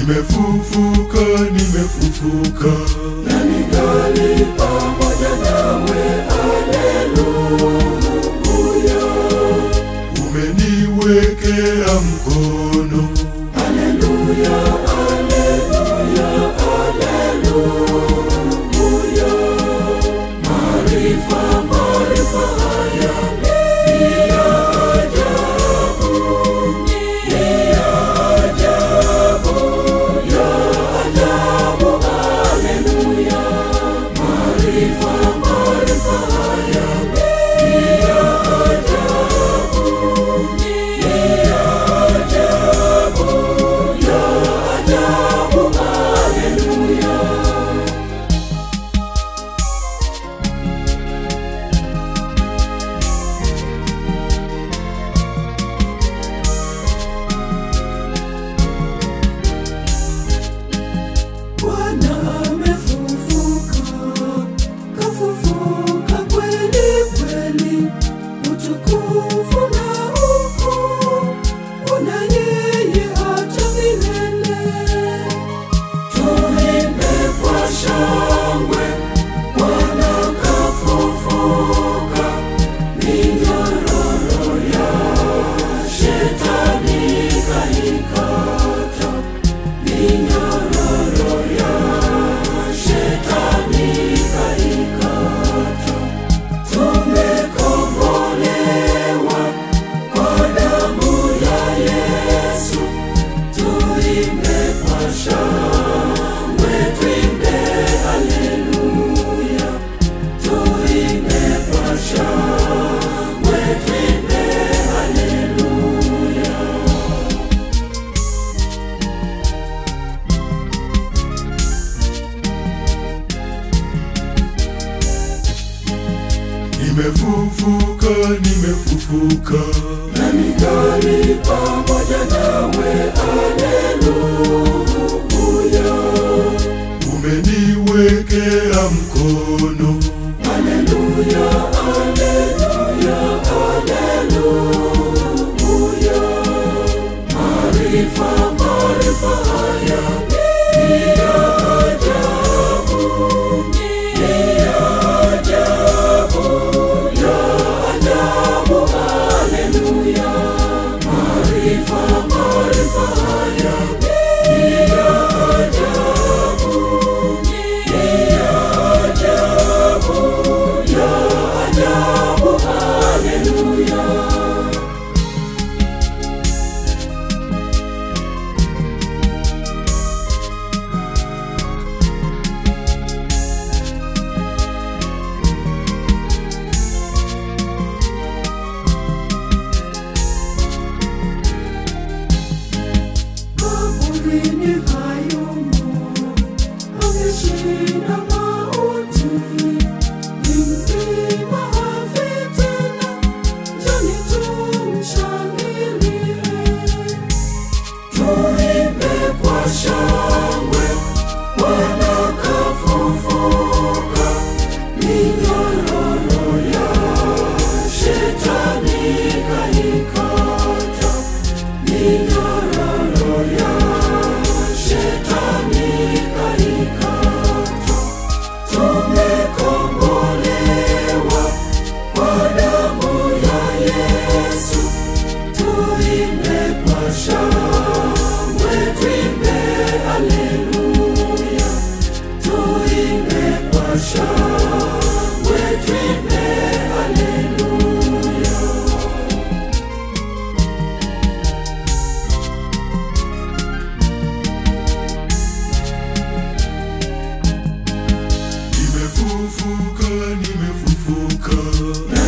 Nimefufuka, nimefufuka, na ningali pamoja nawe. Haleluya. umeniwekea mkono. Haleluya, haleluya, haleluya. Maarifa, maarifa haya ni ya ajabu, ni ya ajabu, ya ajabu. Haleluya. Maarifa, maarifa haya ni ya ajabu, ni ya ajabu, ya ajabu. Haleluya. Bwana amefufuka, kafufuka kweli kweli. Utukufu na ukuu una yeye hata milele. Tuimbe kwa shangwe, Bwana kafufuka. Minyororo ya shetani kaikata, minyororo ya shetani kaikata. Tumekombolewa kwa damu ya Yesu. Tuimbe kwa shangwe, tuimbe haleluya. Tuimbe kwa shangwe, tuimbe haleluya. Nimefufuka, nimefufuka, Na ningali pamoja nawe. Haleluya. umeniwekea mkono. Haleluya, haleluya, haleluya. Maarifa, maarifa haya ni ya ajabu, ni ya ajabu, ya ajabu. Haleluya. Maarifa, maarifa haya ni ya ajabu, ni ya ajabu, ya ajabu. Haleluya. Kaburini hayumo, ameshinda mauti. Ni mzima, hafi tena, njoni tumshangilie. Tuimbe kwa shangwe, Bwana kafufuka. Minyororo ya shetani kaikata, minyororo ya shetani kaikata. Tumekombolewa kwa damu ya Yesu. Tuimbe kwa shangwe, tuimbe haleluya. Tuimbe kwa shangwe, tuimbe haleluya. Nimefufuka, nimefufuka, Na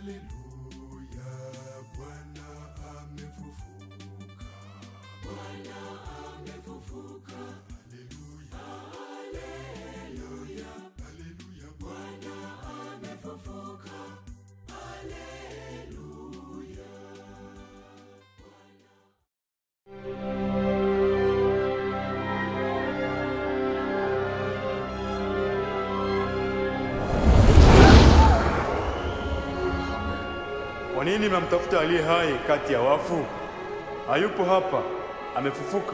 Haleluya, Bwana amefufuka. Bwana amefufuka. Haleluya, Haleluya. haleluya, Bwana amefufuka. Haleluya. Kwa nini mnamtafuta aliye hai kati ya wafu? Hayupo hapa, amefufuka.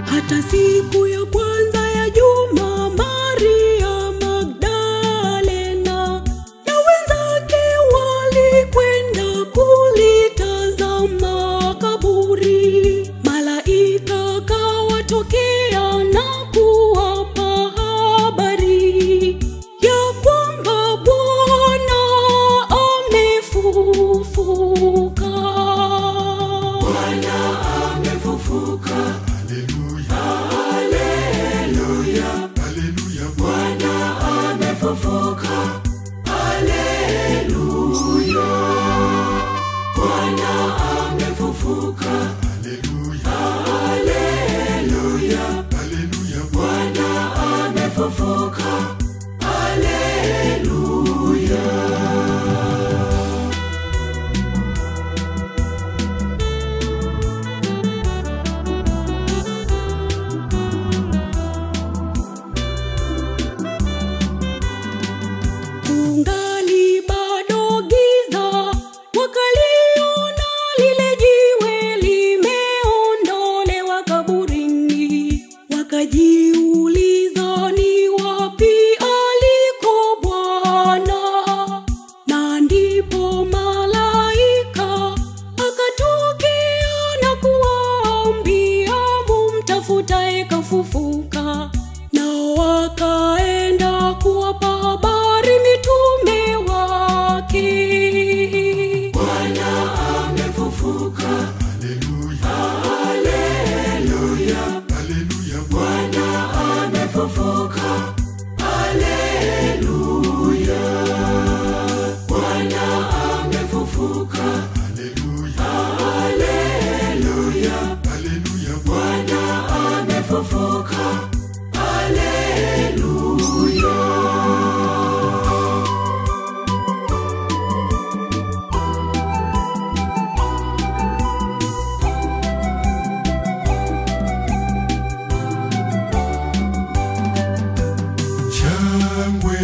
Hata siku ya kwanza ya juma, Maria Magdalena na wenzake walikwenda kulitazama kaburi. Malaika kawatokea na kuwapa habari ya kwamba Bwana amefufuka. Bwana amefufuka. haleluya, haleluya, Bwana amefufuka. Haleluya. Bwana amefufuka. haleluya, Haleluya. haleluya, Bwana amefufuka. Haleluya. Kungali bado giza, wakaliona lile jiwe limeondolewa kaburini. Wakajiuliza ni wapi aliko Bwana. Na ndipo malaika akatokea na kuwaambia, mumtafutaye kafufuka. Nao wakaenda kuwapa habari mitume wake. Bwana amefufuka. haleluya, Haleluya. haleluya, Bwana amefufuka. Haleluya. Bwana amefufuka. haleluya, Haleluya. haleluya, Bwana amefufuka. Haleluya. shangwe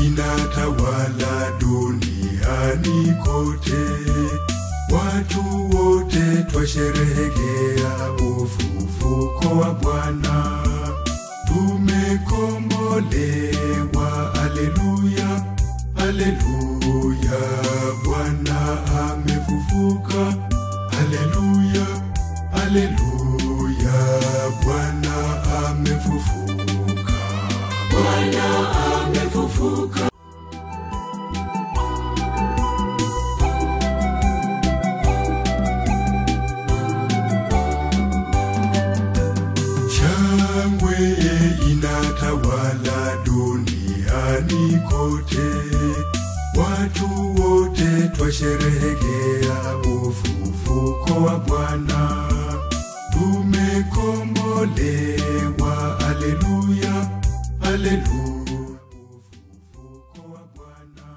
inatawala duniani kote, watu wote twasherehekea ufufuko wa Bwana. Tumekombolewa, haleluya, haleluya, Bwana amefufuka. Haleluya, haleluya, Bwana amefufuka. Bwana amefufuka. Shangwe inatawala duniani kote, watu wote twasherehekea ufufuko wa Bwana. Tumekombolewa, haleluya, haleluya, ufufuko wa Bwana.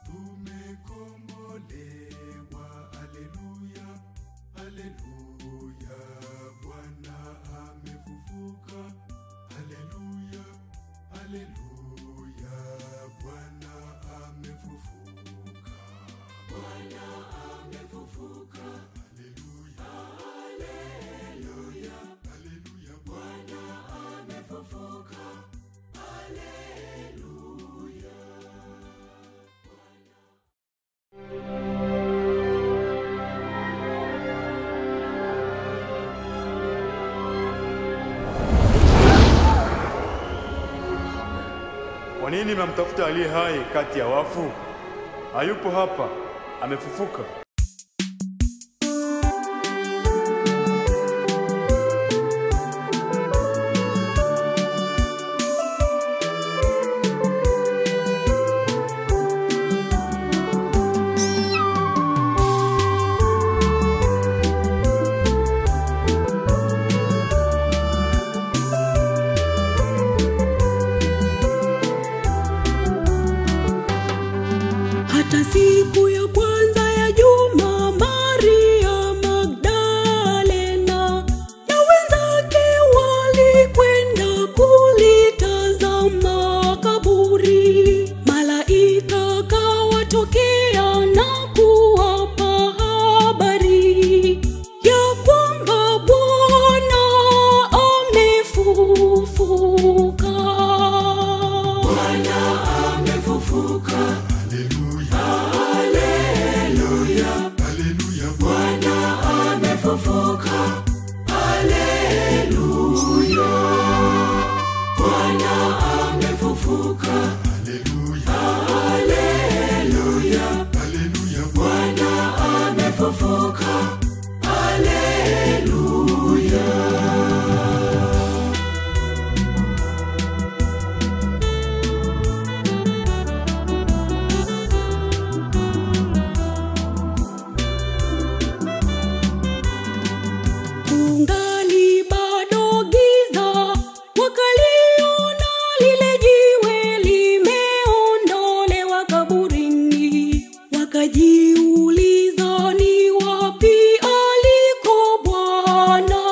Tumekombolewa, haleluya, haleluya, Bwana amefufuka. Haleluya, haleluya, Bwana amefufuka. Bwana amefufuka. Haleluya, Haleluya. haleluya, Bwana amefufuka. Haleluya. nini mnamtafuta aliye hai kati ya wafu? Hayupo hapa, amefufuka. Hata siku ya kwanza ya juma, Maria Magdalena na wenzake walikwenda kulitazama kaburi. Malaika kawatokea na kuwapa habari ya kwamba Bwana amefufuka. Bwana amefufuka. Haleluya, Bwana Amefufuka. Haleluya. Bwana amefufuka. Haleluya. Bwana amefufuka. Haleluya. Kungali bado giza, wakaliona lile jiwe limeondolewa kaburini. Wakajiuliza ni wapi aliko Bwana.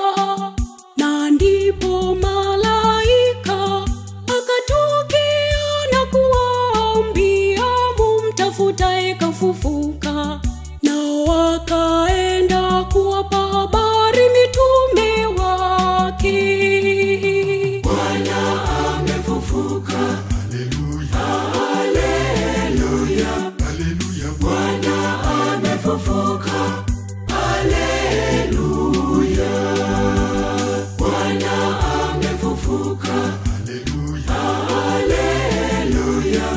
Na ndipo malaika akatokea na kuwaambia, mumtafutaye kafufuka. Na wakaenda kuwapa habari mitume wake. Bwana amefufuka. Haleluya. Bwana amefufuka. Haleluya. Bwana amefufuka. Haleluya.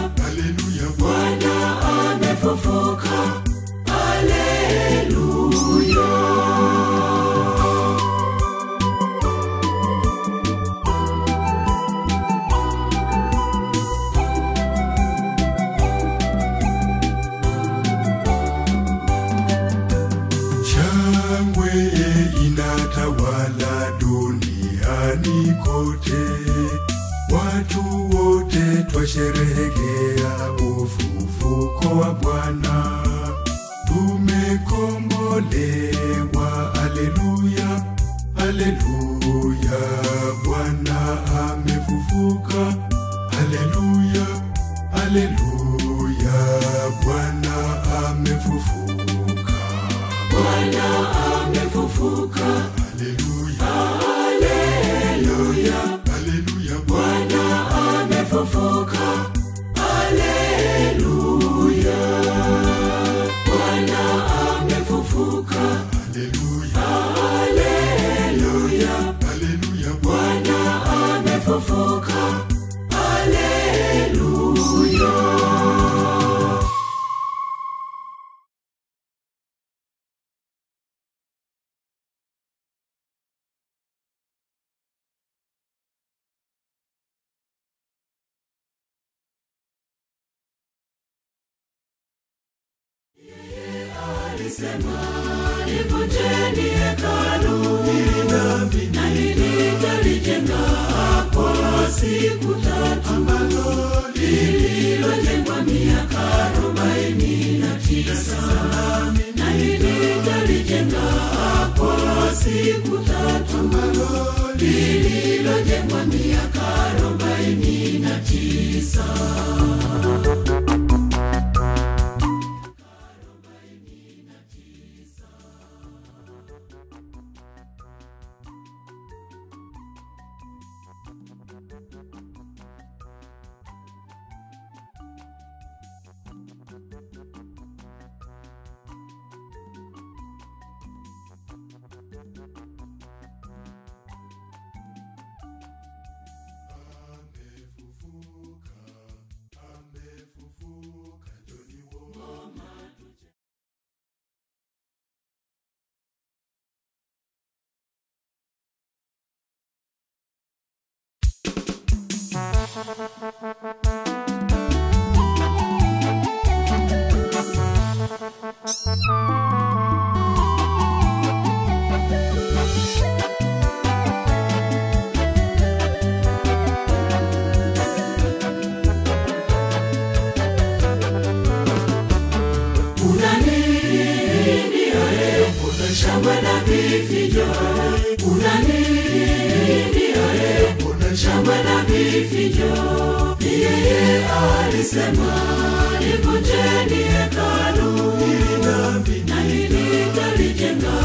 Bwana amefufuka. Haleluya. Shangwe inatawala duniani kote, watu wote twasherehekea ufufuko wa Bwana. Tumekombolewa, haleluya, haleluya, Bwana amefufuka. Haleluya, haleluya, Bwana amefufuka. Bwana amefufuka. Haleluya. Bwana amefufuka. Haleluya. Bwana amefufuka. Haleluya. Bwana amefufuka. Haleluya. Alisema, "Livunjeni hekalu hili nami nitalijenga kwa siku 3, lililojengwa miaka 49. Na nitalijenga kwa siku 3, lililojengwa miaka 49. Shangwe na vifijo, shangwe na vifijo. Yeye alisema nivunjeni hekalu hili na nitalijenga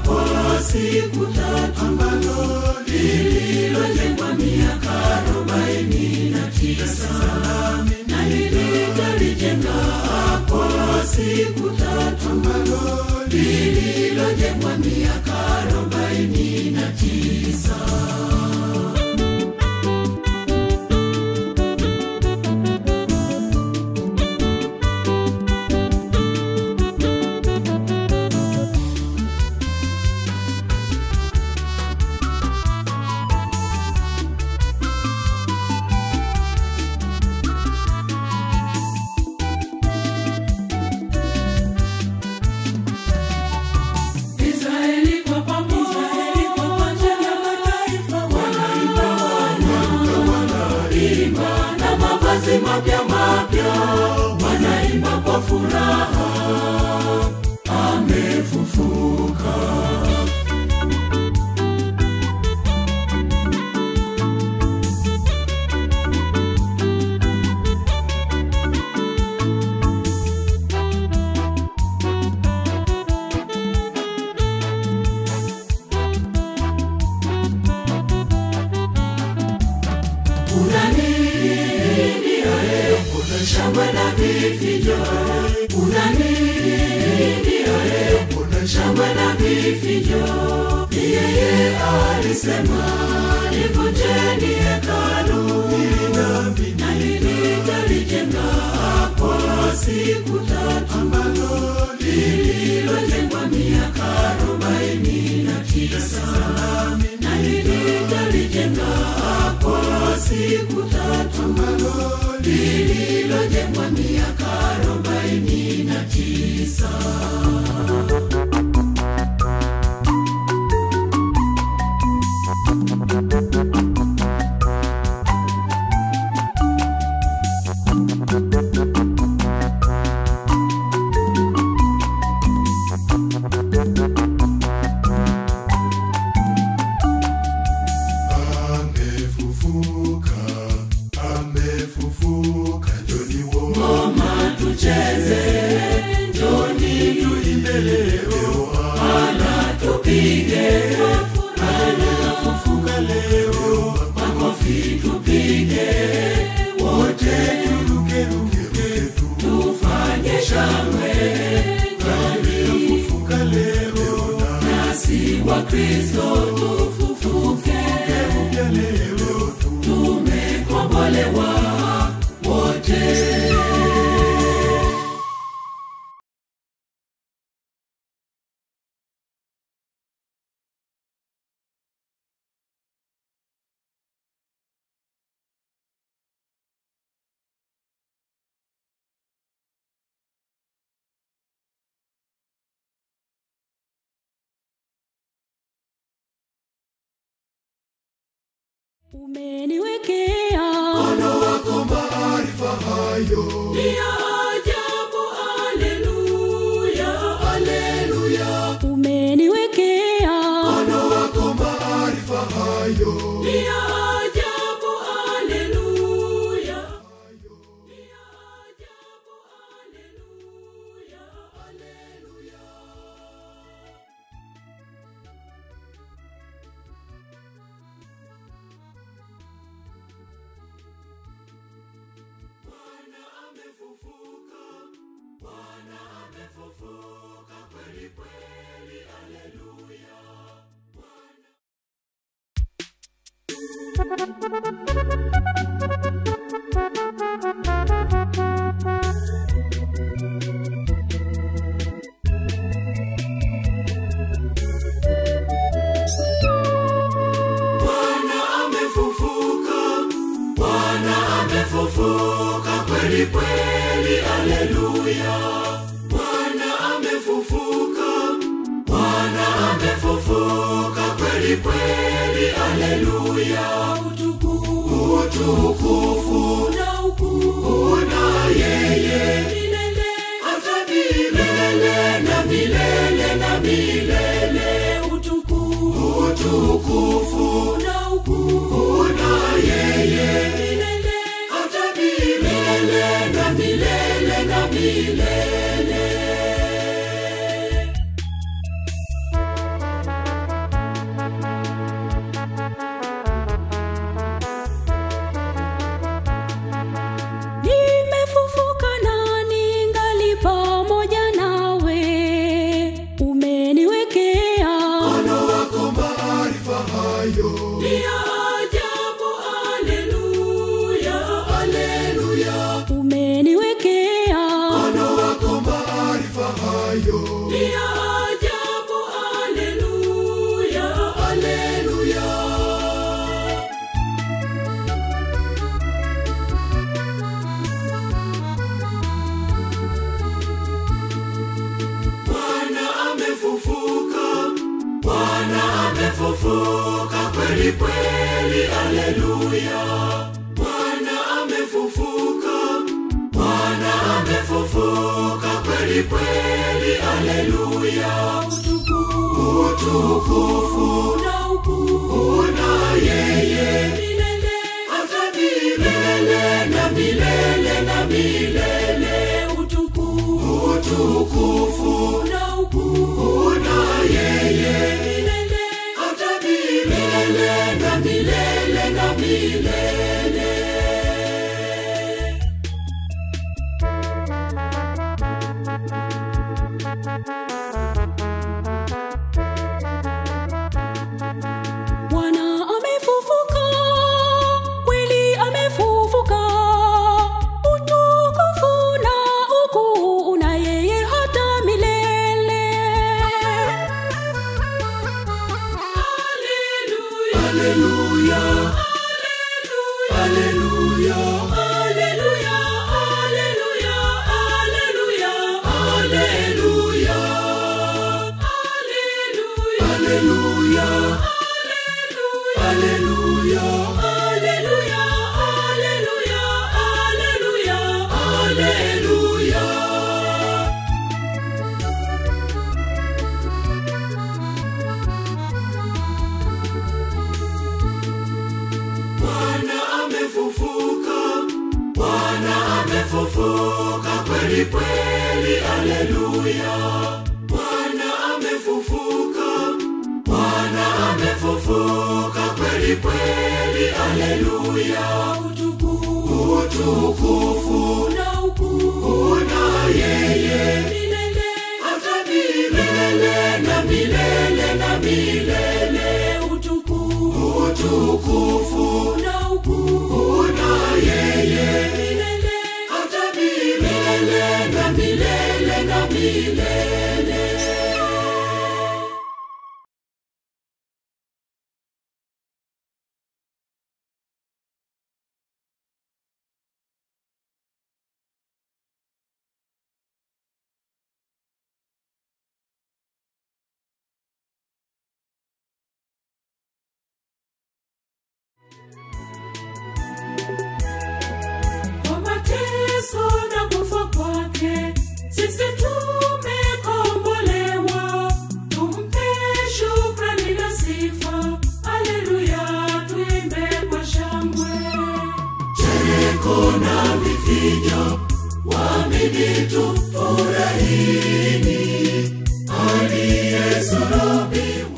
kwa siku 3, lililojengwa miaka 49, na nitalijenga kwa siku 3, lililojengwa miaka 49. Mapya wanaimba kwa furaha, amefufuka. Shangwe na vifijo, shangwe na vifijo. Yeye alisema nivunjeni hekalu hili na nitalijenga kwa siku 3, lililojengwa miaka 49, na nitalijenga kwa siku 3, lililojengwa miaka 49. Kristo tufufuke leo, tumekombolewa wote. Umeniwekea mkono wako maarifa hayo, ni ajabu. Haleluya, haleluya. umeniwekea mkono wako maarifa hayo, Ni ajabu. Haleluya, ni ajabu. Haleluya, haleluya. Bwana amefufuka, Bwana amefufuka kweli kweli. Haleluya. Bwana amefufuka, Bwana haleluya. Bwana amefufuka, Bwana amefufuka kweli kweli, haleluya. Utukufu na ukuu na yeye milele, hata milele na milele na milele. Utukufu na ukuu na yeye milele, hata milele na milele na milele. Nimefufuka na ningali pamoja nawe, umeniwekea Mkono wako maarifa hayo. Ni ajabu, haleluya, haleluya. umeniwekea Mkono wako maarifa hayo. Ni ajabu, haleluya, haleluya. Bwana amefufuka, Bwana amefufuka kweli kweli, haleluya. Bwana amefufuka, Bwana amefufuka kweli kweli, haleluya. Utukufu na ukuu na yeye milele, hata milele na milele na milele. Utukufu na ukuu na yeye milele, hata milele na milele na milele. Bwana amefufuka, kweli amefufuka. Utukufu na ukuu na yeye hata milele. Haleluya, Haleluya. haleluya, haleluya, haleluya, haleluya, haleluya, haleluya, Haleluya. haleluya, Haleluya. haleluya, haleluya, haleluya, haleluya. Bwana amefufuka, Bwana amefufuka kweli kweli, haleluya. Bwana amefufuka, Bwana amefufuka kweli kweli, haleluya. Utukufu na ukuu na yeye milele, hata milele na milele na milele. Utukufu na ukuu na yeye milele, hata milele na milele na milele. Kwa mateso na kufa kwake, sisi tumekombolewa. Tumpe shukrani na sifa, haleluya, tuimbe kwa shangwe. Chereko na vifijo, waamini tufurahini, aliyesulubiwa.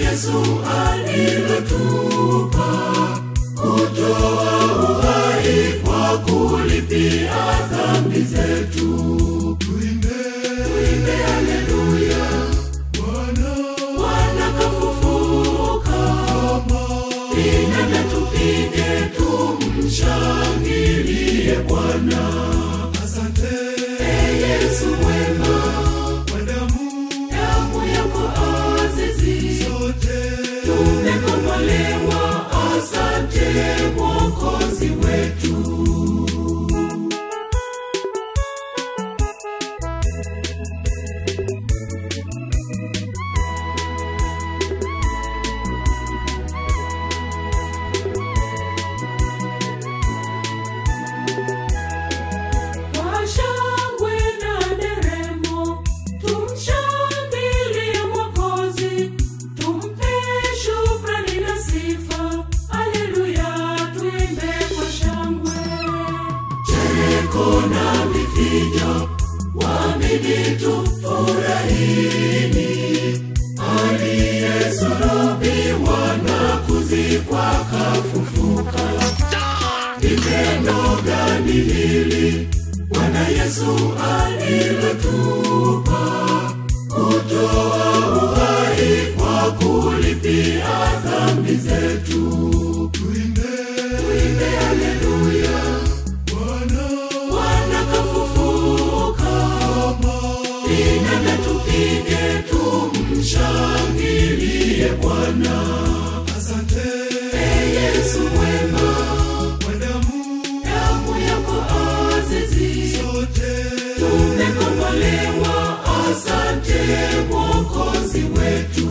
Yesu alilotupa, kutoa uhai kwa kulipia dhambi zetu. Tuimbe haleluya, Bwana kafufuka. Inana tupige tumshangilie Bwana. Asante Yesu mwema, kwa damu yako azizi, sote tumekombolewa. Asante Mwokozi wetu. Tufurahini, aliyesulubiwa na kuzikwa kafufuka. Ni pendo gani hili Bwana Yesu alilotupa, kutoa uhai kwa kulipia dhambi zetu. Tuimbe haleluya, Bwana kafufuka. Inana tupige tumshangilie Bwana. Asante Yesu mwema, kwa damu yako azizi, sote tumekombolewa. Asante Mwokozi wetu.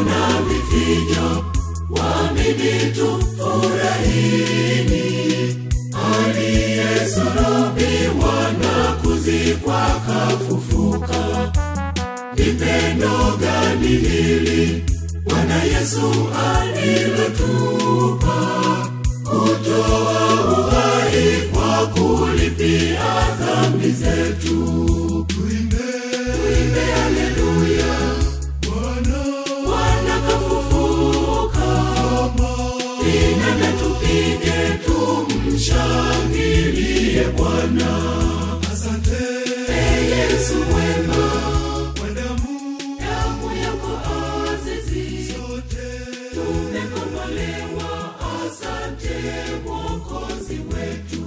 Na vifijo waamini tufurahini, aliyesulubiwa na kuzikwa kafufuka. Ni pendo gani hili Bwana Yesu alilotupa, kutoa uhai kwa kulipia dhambi zetu. Tuimbe haleluya, Bwana kafufuka. Inana tupige tumshangilie Bwana. Asante Yesu mwema, kwa damu yako azizi, sote tumekombolewa. Asante Mwokozi wetu.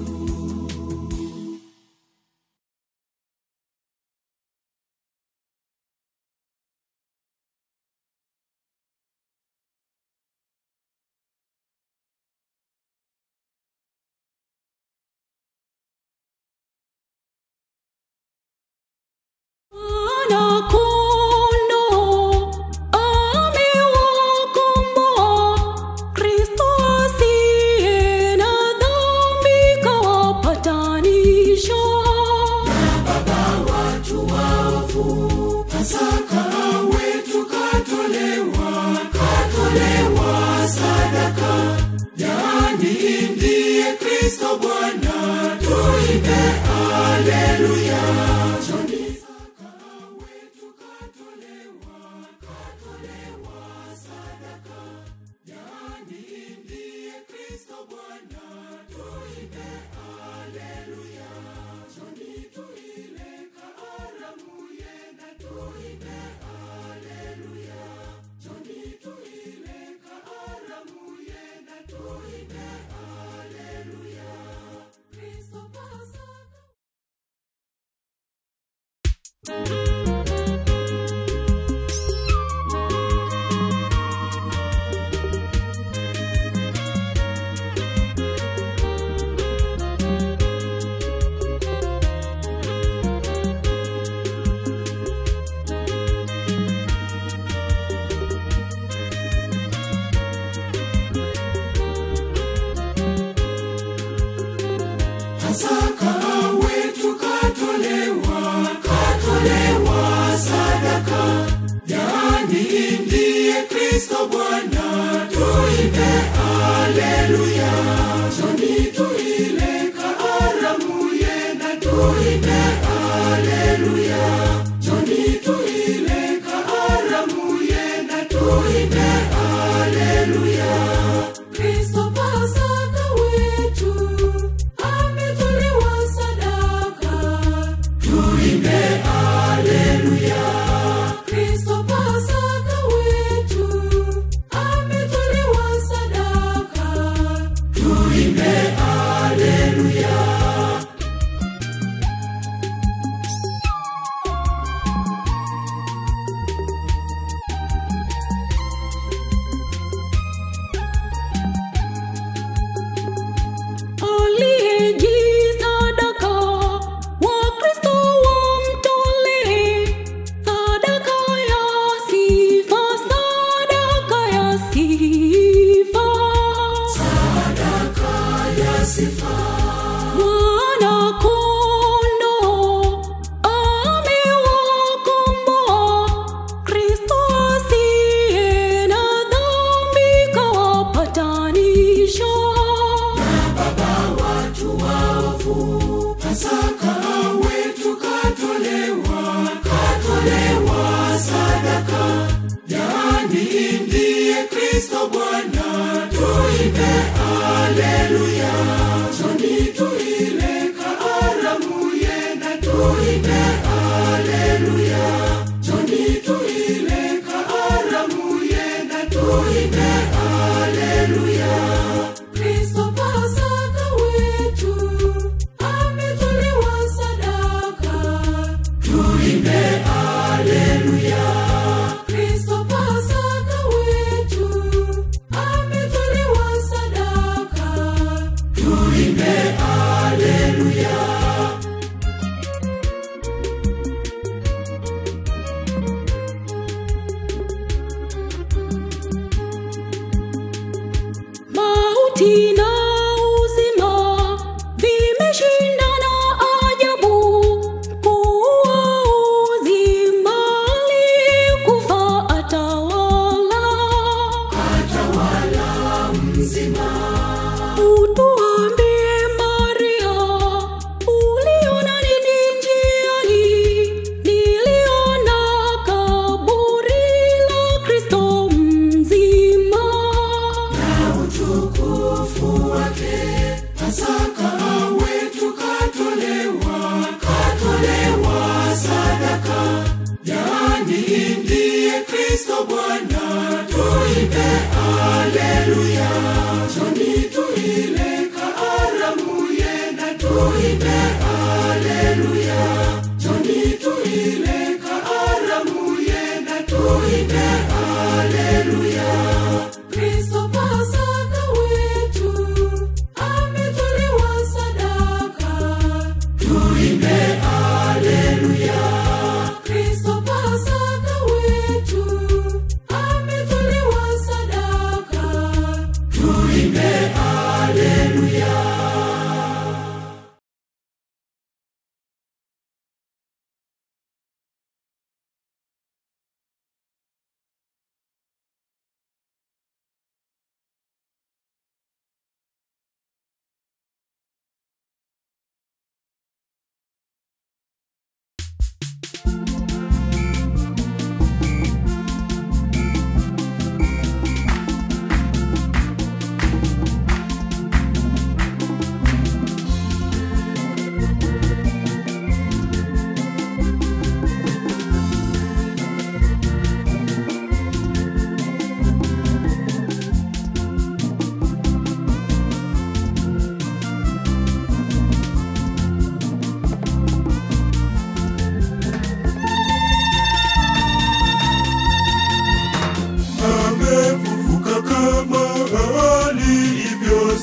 Pasaka wetu katolewa sadaka, yani ndiye Kristo Bwana. Tuimbe haleluya, njoni tuile karamu yena. Tuimbe haleluya, njoni tuile karamu yena. Tuimbe haleluya. Kristo Pasaka wetu ametolewa sadaka. Tuimbe haleluya. Kristo Pasaka wetu ametolewa sadaka. Tuimbe haleluya. Aliyejisadaka, Wakristo wamtolee sadaka ya sifa, sadaka ya sifa. Sadaka ya sifa. Mwana-kondoo amewakomboa, Kristo asiye na dhambi kawapatanisha. Baba watu waovu, Pasaka wetu katolewa sadaka, yani ndiye Kristo Bwana. Tuimbe haleluya, njoni tuile karamu yena. Tuimbe haleluya, njoni tuile karamu yena. Tuimbe haleluya. Kristo Pasaka wetu ametolewa sadaka. Tuimbe haleluya. Kristo Pasaka wetu ametolewa sadaka. Tuimbe haleluya. Mauti na uzima vimeshindana ajabu, kuwa uzima alikufa atawala. Atawala mzima. Utuambie Maria, uliona nini njiani? Niliona kaburi la Kristo mzima. Na utukufu wake, Pasaka wetu katolewa sadaka, yani ndiye Kristo Bwana. Tuimbe haleluya, njoni tuile karamu yena. Tuimbe haleluya, njoni tuile karamu yena. Tuimbe haleluya. Kristo Pasaka wetu ametolewa sadaka. Tuimbe haleluya. Kristo Pasaka wetu ametolewa sadaka. Tuimbe haleluya.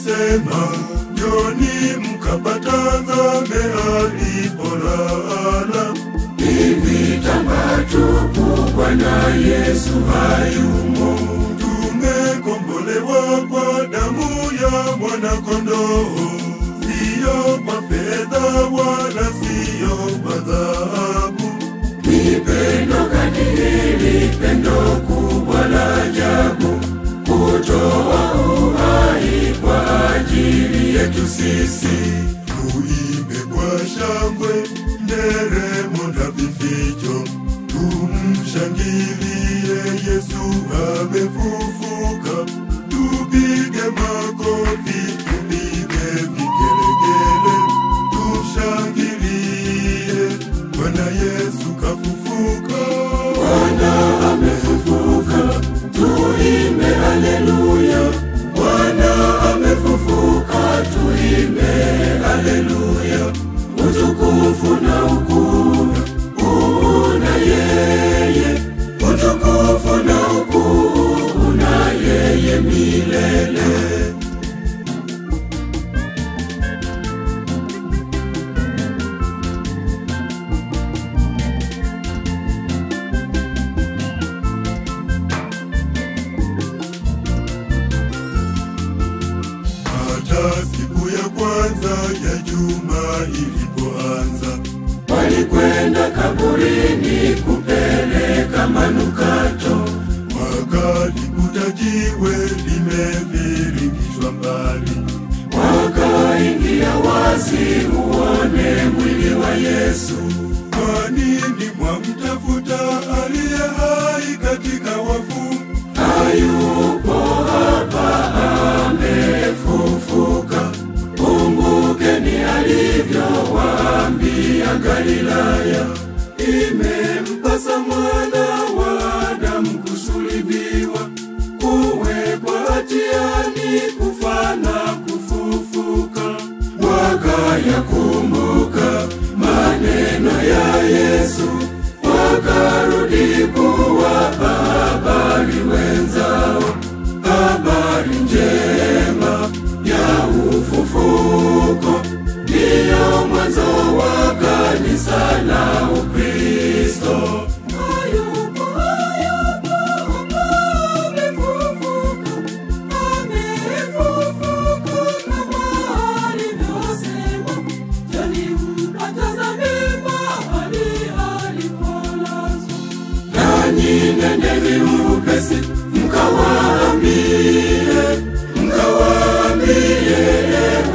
Sema njoni mkapatazame alipolala. Ni vitambaa tupu, Bwana Yesu hayumo. Tumekombolewa kwa damu ya mwana-kondoo. siyo kwa fedha wala siyo kwa dhahabu. Ni pendo gani hili, pendo kubwa la ajabu, kutoa uhai kwa ajili yetu sisi. Tuimbe kwa shangwe, nderemo na vifijo, tumshangilie Yesu amefufuka. Tupige makofi, tupige vigelegele, tumshangilie Bwana Yesu kafufuka. Bwana amefufuka, tuimbe haleluya. Bwana amefufuka, tuimbe haleluya. Utukufu na ukuu una yeye, utukufu na ukuu una yeye milele. Hata siku ya kwanza ya juma ilipoanza, walikwenda kaburini kupeleka manukato. wakalikuta jiwe limeviringishwa mbali. Wakaingia wazi uone mwili wa Yesu. Kwa nini mwamtafuta aliye hai katika wafu? Hayupo hapa, amefufuka. Kumbukeni alivyowaambia Galilaya. Imempasa mwana wa Adamu kusulubiwa, kuwekwa hatiani, kufa na kufufuka. Wakayakumbuka maneno ya Yesu, wakarudi kuwapa habari wenzao habari njema ya ufufuko. Ndiyo mwanzo wa kanisa la Ukristo. Hayupo, amefufuka, amefufuka kama alivyosema. Jani mkatazame mahali alipolazwa. Nanyi nendeni upesi, mkawaambie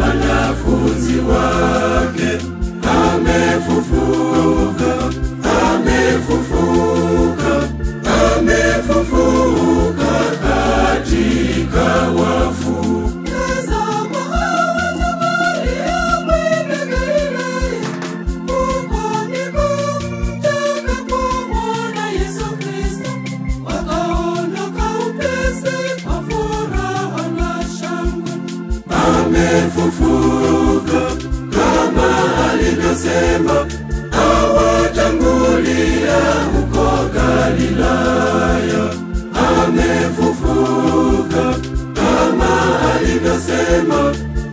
wanafunzi wake, amefufuka, amefufuka, amefufuka katika wafu. Tazama hawatabalia kwenda Galilaya, huko ndiko mtakapomuona Yesu Kristo. Wakaondoka upesi kwa furaha na shangwe. Amefufuka kama alivyosema, awatangulia huko Galilaya. Amefufuka kama alivyosema,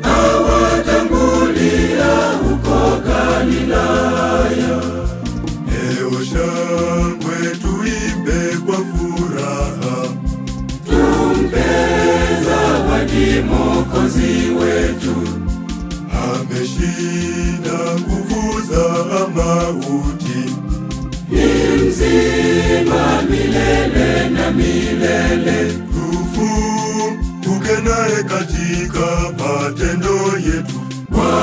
awatangulia huko Galilaya. Leo shangwe, tuimbe kwa furaha, Tumpe zawadi Mwokozi wetu. ameshinda nguvu za mauti. Ni mzima milele na milele. Tufufuke naye katika matendo yetu, Kwa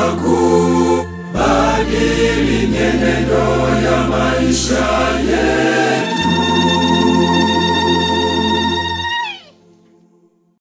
kubadili nyenendo ya maisha yetu.